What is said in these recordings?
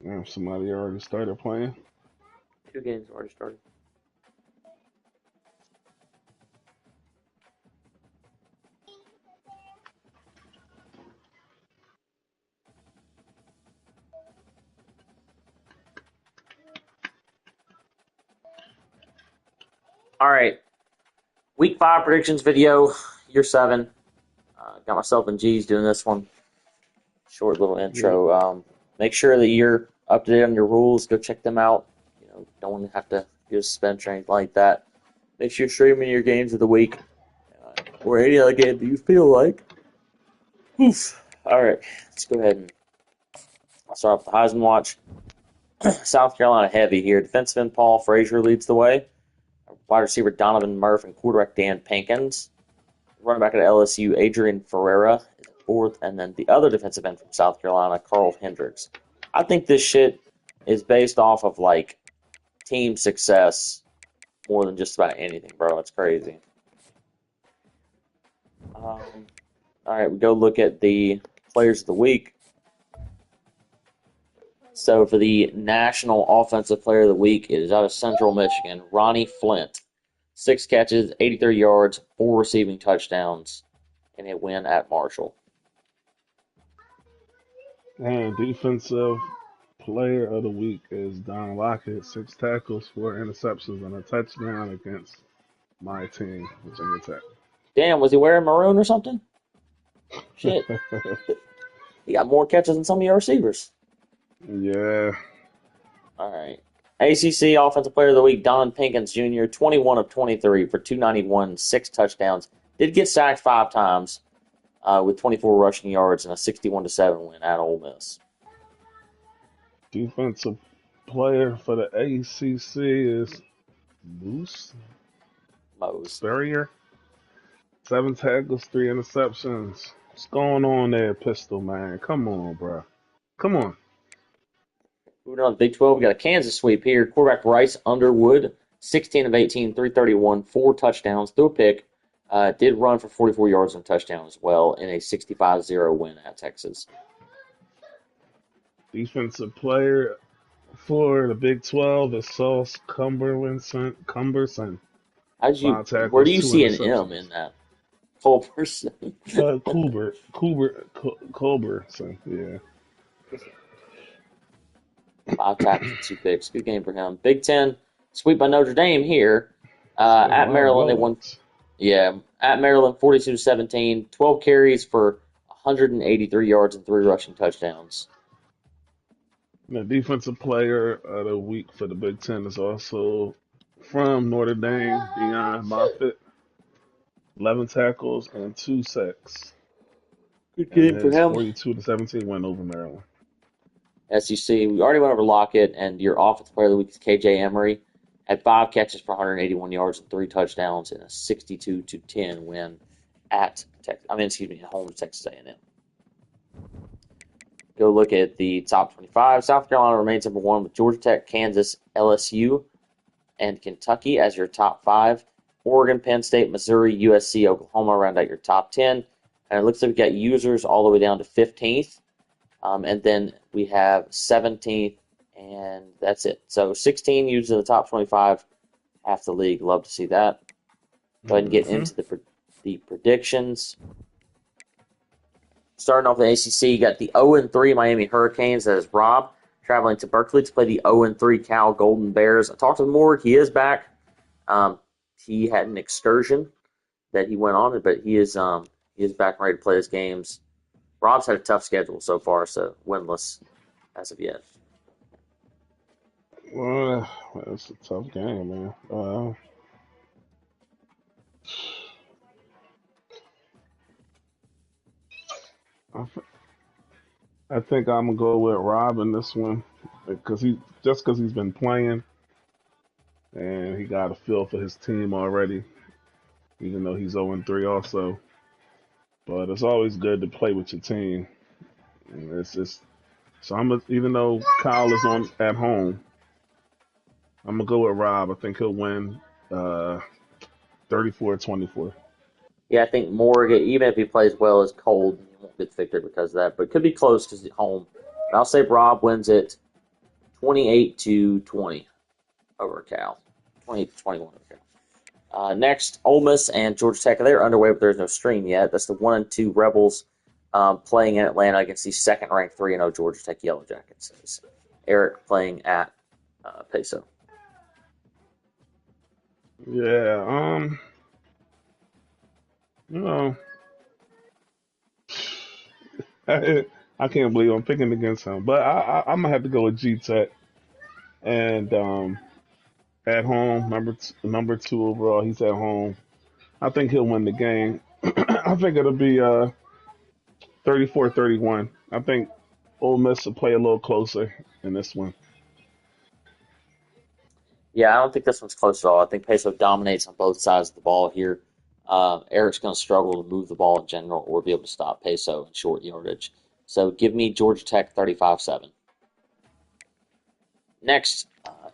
Damn, somebody already started playing. 2 games already started. All right. Week 5 predictions video, year 7. Got myself and G's doing this one. Short little Yeah. intro. Make sure that you're up to date on your rules. Go check them out. Don't want to have to get a suspension or anything like that. Make sure you're streaming your games of the week or any other game that you feel like. Oof. All right, let's go ahead and start off the Heisman watch. South Carolina heavy here. Defensive end Paul Frazier leads the way. Wide receiver Donovan Murphy and quarterback Dan Pinkins. Running back at LSU Adrian Ferreira is fourth, and then the other defensive end from South Carolina, Carl Hendricks. I think this shit is based off of like team success more than just about anything, bro. It's crazy. All right, we go look at the players of the week. So for the National Offensive Player of the Week, it is out of Central Michigan, Ronnie Flint. 6 catches, 83 yards, 4 receiving touchdowns, and a win at Marshall. And defensive player of the week is Don Lockett. 6 tackles, 4 interceptions, and a touchdown against my team, Virginia Tech. Damn, was he wearing maroon or something? Shit. He got more catches than some of your receivers. Yeah. All right. ACC Offensive Player of the Week, Don Pinkins Jr., 21 of 23 for 291, 6 touchdowns. Did get sacked 5 times with 24 rushing yards and a 61-7 win at Ole Miss. Defensive player for the ACC is Moose Spurrier. 7 tackles, 3 interceptions. What's going on there, Pistol, man? Come on, bro. Come on. Moving on to Big 12, we got a Kansas sweep here. Quarterback Bryce Underwood, 16 of 18, 331, 4 touchdowns, threw a pick. Did run for 44 yards and a touchdown as well in a 65-0 win at Texas. Defensive player for the Big 12 is Sauce Cumberson. Where do you 2 see an M in that? Culberson. Culberson, yeah. 5 tackles, 2 picks. Good game for him. Big 10, sweep by Notre Dame here. At Maryland, they won. Yeah, at Maryland, 42-17, 12 carries for 183 yards and 3 rushing touchdowns. The defensive player of the week for the Big 10 is also from Notre Dame, Deion Moffitt. 11 tackles and 2 sacks. Good game for him. 42-17 win over Maryland. SEC, we already went over Lockett, and your offensive player of the week is KJ Emery. Had 5 catches for 181 yards and 3 touchdowns in a 62-10 win at home to Texas A&M. Go look at the top 25. South Carolina remains number 1 with Georgia Tech, Kansas, LSU, and Kentucky as your top 5. Oregon, Penn State, Missouri, USC, Oklahoma round out your top 10. And it looks like we got users all the way down to 15th. And then we have 17th, and that's it. So 16 users in the top 25, half the league. Love to see that. Go ahead and get into the predictions. Starting off the ACC, you got the 0-3 Miami Hurricanes. That is Rob traveling to Berkeley to play the 0-3 Cal Golden Bears. I talked to Morg. He is back. He had an excursion that he went on, but he is back and ready to play his games. Rob's had a tough schedule so far, so winless as of yet. Well, it's a tough game, man. I think I'm gonna go with Rob in this one because he's been playing and he got a feel for his team already, even though he's 0-3 also. But it's always good to play with your team. And it's just so even though Kyle is on at home, I'm gonna go with Rob. I think he'll win 34-24. Yeah, I think Morgan, even if he plays well, is cold. He won't get the victory because of that, but it could be close because he's at home. And I'll say Rob wins it 28-20 over Cal. 28-21 over Cal. Next, Ole Miss and Georgia Tech. They're underway, but there's no stream yet. That's the 1-2 Rebels playing in Atlanta against the second-ranked 3-0 Georgia Tech Yellow Jackets. It's Eric playing at Peso. Yeah, you know, I can't believe I'm picking against him, but I'm gonna have to go with G Tech and at home, number two overall. He's at home. I think he'll win the game. I think it'll be 34-31. I think Ole Miss will play a little closer in this one. Yeah, I don't think this one's close at all. I think Peso dominates on both sides of the ball here. Eric's going to struggle to move the ball in general or be able to stop Peso in short yardage. So give me Georgia Tech 35-7. Next,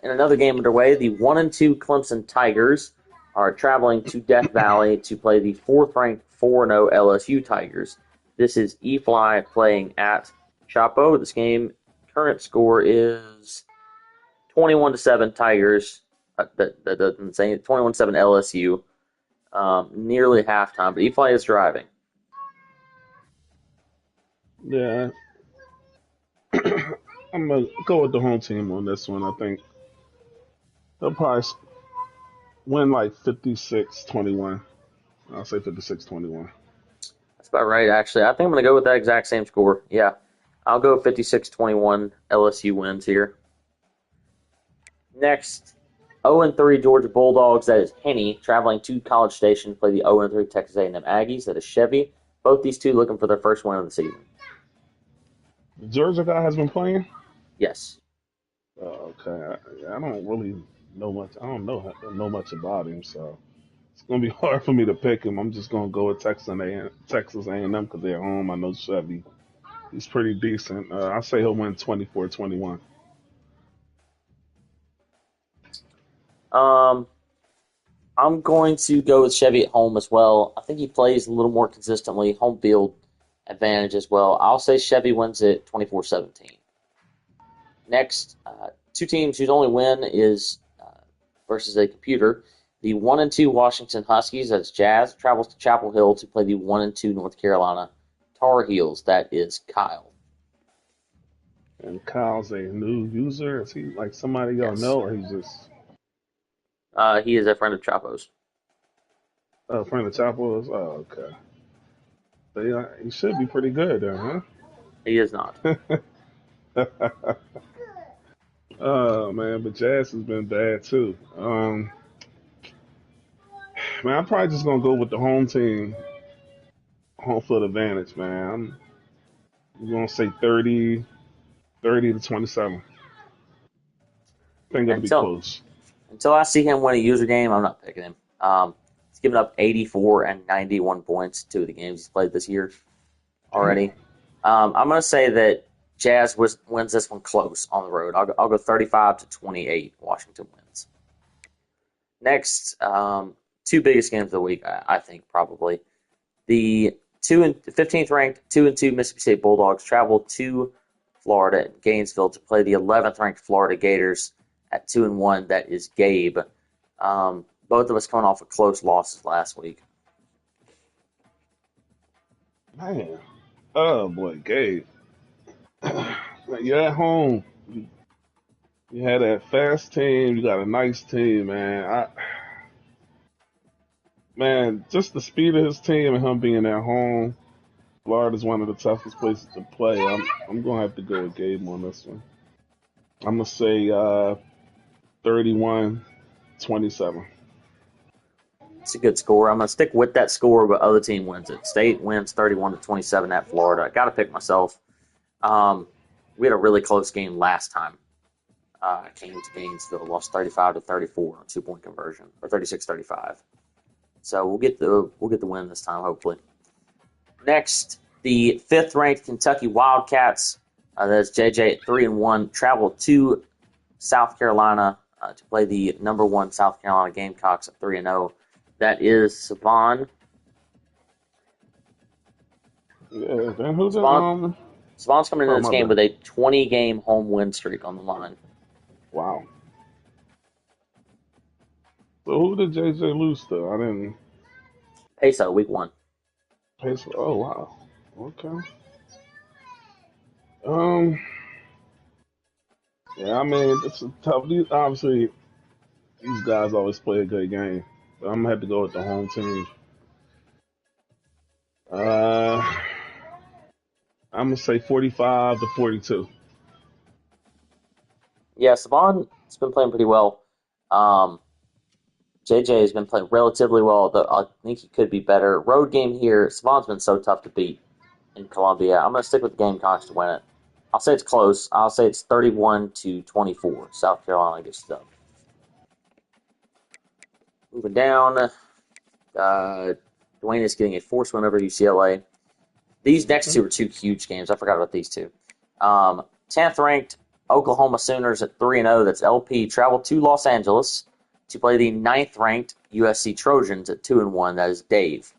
in another game underway, the 1-2 Clemson Tigers are traveling to Death Valley to play the fourth-ranked 4-0 LSU Tigers. This is E-Fly playing at Chapo. This game, current score is 21-7 Tigers. That doesn't say it. 21-7 LSU. Nearly halftime, but E-Fly is driving. Yeah, I'm gonna go with the home team on this one. I think they'll probably win like 56-21. I'll say 56-21. That's about right, actually. I think I'm going to go with that exact same score. Yeah, I'll go 56-21 LSU wins here. Next, 0-3 Georgia Bulldogs. That is Henny traveling to College Station to play the 0-3 Texas A&M Aggies. That is Chevy. Both these two looking for their first win of the season. The Georgia guy has been playing. Yes. Okay, I don't really know much. I don't know much about him, so it's gonna be hard for me to pick him. I'm just gonna go with Texas A&M because they're home. I know Chevy. He's pretty decent. I say he'll win 24-21. I'm going to go with Chevy at home as well. I think he plays a little more consistently. Home field advantage as well. I'll say Chevy wins it 24-17. Next, two teams whose only win is versus a computer. The 1-2 Washington Huskies, that's Jazz, travels to Chapel Hill to play the 1-2 North Carolina Tar Heels. That is Kyle. And Kyle's a new user. Is he like somebody y'all Yes. know, or he's just He is a friend of Chapo's. a friend of Chapel's? Oh, okay. But yeah, he should be pretty good then, He is not. huh? Oh man, but Jazz has been bad too. Man, I'm probably just gonna go with the home team, home field advantage, man. I'm gonna say 30-27. I think it'll be Until close. until I see him win a user game, I'm not picking him. He's given up 84 and 91 points to the games he's played this year already. I'm going to say that Jazz wins this one close on the road. I'll go 35-28. Washington wins. Next, two biggest games of the week, I think probably. The 15th ranked 2-2 Mississippi State Bulldogs travel to Florida and Gainesville to play the 11th ranked Florida Gators at 2-1. That is Gabe. Both of us coming off of close losses last week. Man, oh boy, Gabe. You're at home. You had that fast team. You got a nice team, man. Man, just the speed of his team and him being at home. Florida's one of the toughest places to play. I'm gonna have to go with Gabe on this one. I'm gonna say 31-27. It's a good score. I'm going to stick with that score, but other team wins it. State wins 31-27 at Florida. I got to pick myself. We had a really close game last time. Came to Gainesville, lost 35-34 on 2-point conversion, or 36-35. So we'll get the win this time, hopefully. Next, the 5th-ranked Kentucky Wildcats. That's JJ at 3-1. Travel to South Carolina to play the number 1 South Carolina Gamecocks at 3-0. That is Savon. Yeah, then who's it? Savon's coming into this my game bad. with a 20-game home win streak on the line. Wow. So who did JJ lose to? I didn't Peso, week 1. pay for. Oh wow. Okay. Um. Yeah. I mean, it's a tough. Obviously, these guys always play a good game. But I'm gonna have to go with the home team. Uh, I'm gonna say 45 to 42. Yeah, Savon's been playing pretty well. Um, JJ has been playing relatively well, though I think he could be better. Road game here, Savon's been so tough to beat in Columbia. I'm going to stick with the Gamecocks to win it. I'll say it's close. I'll say it's 31 to 24. South Carolina gets done. Moving down, Dwayne is getting a forced win over UCLA. These next Okay. two are two huge games. I forgot about these two. 10th ranked Oklahoma Sooners at 3-0. That's LP. Travel to Los Angeles to play the 9th ranked USC Trojans at 2-1. That is Dave.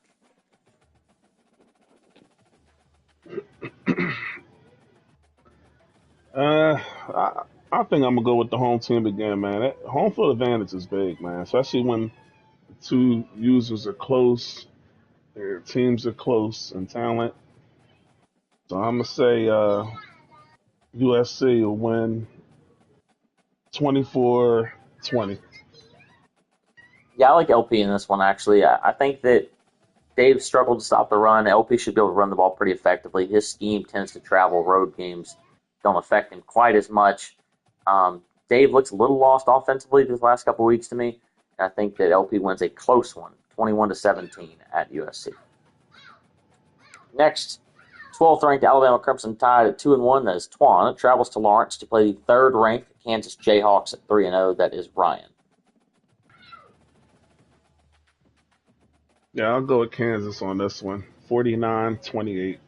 I think I'm gonna go with the home team again, man. That home field advantage is big, man. Especially when two users are close, their teams are close in talent. So I'm gonna say USC will win 24-20. Yeah, I like LP in this one, actually. I think that Dave struggled to stop the run. LP should be able to run the ball pretty effectively. His scheme tends to travel. Road games don't affect him quite as much. Dave looks a little lost offensively these last couple of weeks to me. I think that LP wins a close one, 21 to 17 at USC. Next, 12th ranked Alabama Crimson Tide at 2-1. That is Twan. It travels to Lawrence to play the 3rd ranked Kansas Jayhawks at 3-0. That is Ryan. Yeah, I'll go with Kansas on this one. 49-28.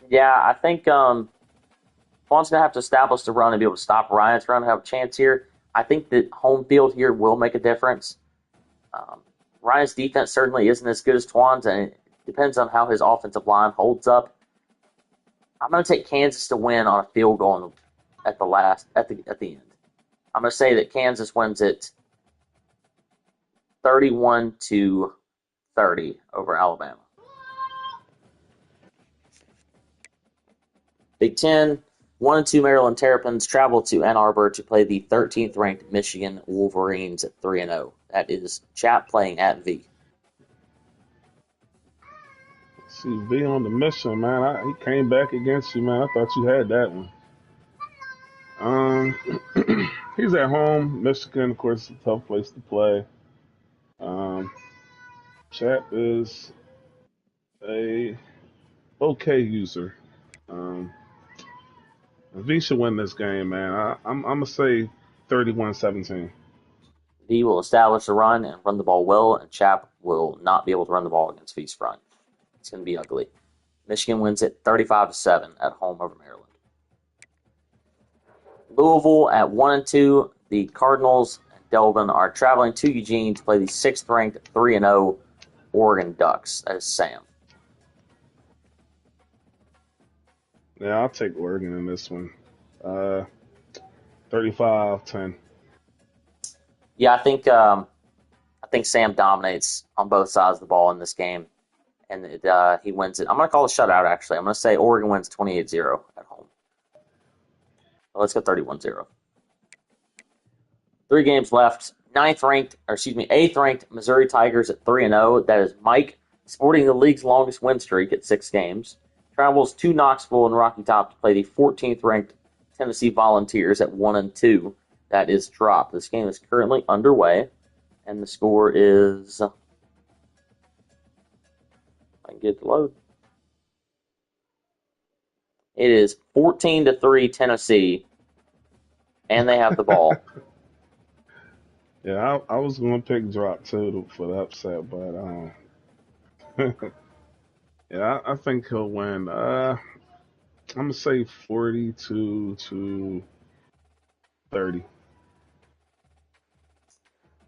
Yeah, I think Twan's going to have to establish the run and be able to stop Ryan's run to have a chance here. I think that home field here will make a difference. Um, Ryan's defense certainly isn't as good as Twan's, and it depends on how his offensive line holds up. I'm going to take Kansas to win on a field goal at the end. I'm going to say that Kansas wins it 31 to 30 over Alabama. Big Ten, 1-2 Maryland Terrapins travel to Ann Arbor to play the 13th ranked Michigan Wolverines at 3-0. That is Chap playing at V. See V on the mission, man. He came back against you, man. I thought you had that one. Um, he's at home. Michigan, of course, is a tough place to play. Um, Chap is a okay user. Um, V should win this game, man. I'm gonna say 31-17. V will establish the run and run the ball well, and Chap will not be able to run the ball against V's front. It's going to be ugly. Michigan wins it 35 to 7 at home over Maryland. Louisville at 1-2. The Cardinals and Delvin are traveling to Eugene to play the 6th ranked 3-0 Oregon Ducks. That is Sam. Yeah, I'll take Oregon in this one. Uh, 35-10. Yeah, I think Sam dominates on both sides of the ball in this game, and he wins it. I'm going to call a shutout, actually. I'm going to say Oregon wins 28-0 at home. Well, let's go 31-0. 3 games left. 8th ranked Missouri Tigers at 3-0. That is Mike, sporting the league's longest win streak at 6 games. Travels to Knoxville and Rocky Top to play the 14th ranked Tennessee Volunteers at 1-2. That is Drop. This game is currently underway, and the score is. I can get it to load. It is 14-3 Tennessee, and they have the ball. Yeah, I was gonna pick drop too for the upset, but yeah, I think he'll win. I'm gonna say 42-30.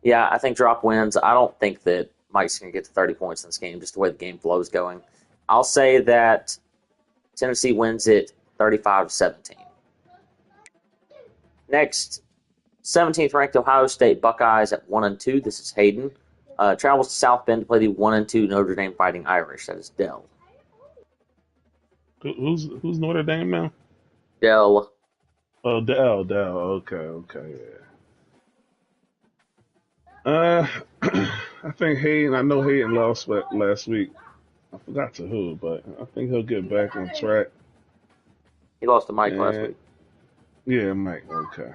Yeah, I think Drop wins. I don't think that Mike's going to get to 30 points in this game, just the way the game flow is going. I'll say that Tennessee wins it 35-17. Next, 17th ranked Ohio State Buckeyes at 1-2. This is Hayden. Travels to South Bend to play the 1-2 Notre Dame Fighting Irish. That is Dell. Who's Notre Dame now? Dell. Oh, Dell. Okay, yeah. I think Hayden. I know Hayden lost last week. I forgot to who, but I think he'll get back on track. He lost to Mike last And week. yeah, Mike. Okay.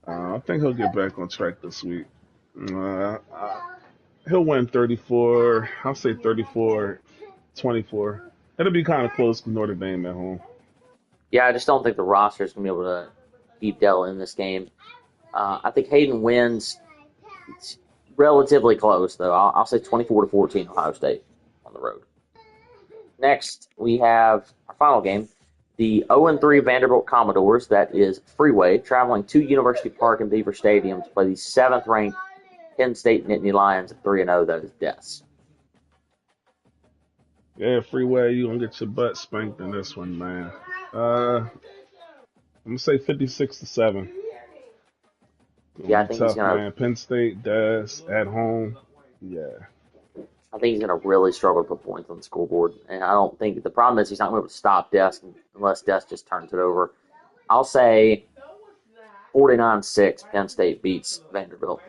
I think he'll get back on track this week. He'll win 34. I'll say 34-24. It'll be kind of close to Notre Dame at home. Yeah, I just don't think the roster is going to be able to keep Dell in this game. I think Hayden wins. It's relatively close, though. I'll say 24-14 Ohio State on the road. Next, we have our final game, the 0-3 Vanderbilt Commodores. That is Freeway, traveling to University Park and Beaver Stadium to play the 7th-ranked Penn State Nittany Lions at 3-0. That is Des. Yeah, Freeway, you gonna get your butt spanked in this one, man. I'm gonna say 56-7. Yeah, I Be think he's tough, gonna. man. Penn State, Des, at home. Yeah. I think he's gonna really struggle to put points on the scoreboard, and I don't think the problem is he's not going to be able to stop Des unless Des just turns it over. I'll say 49-6. Penn State beats Vanderbilt.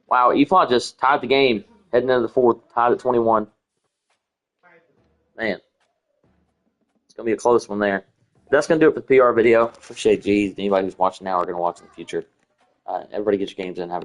Wow, EFLA just tied the game heading into the 4th, tied at 21. Man, it's going to be a close one there. That's going to do it for the PR video. Appreciate G's. Anybody who's watching now or going to watch in the future. Everybody get your games in. Have a good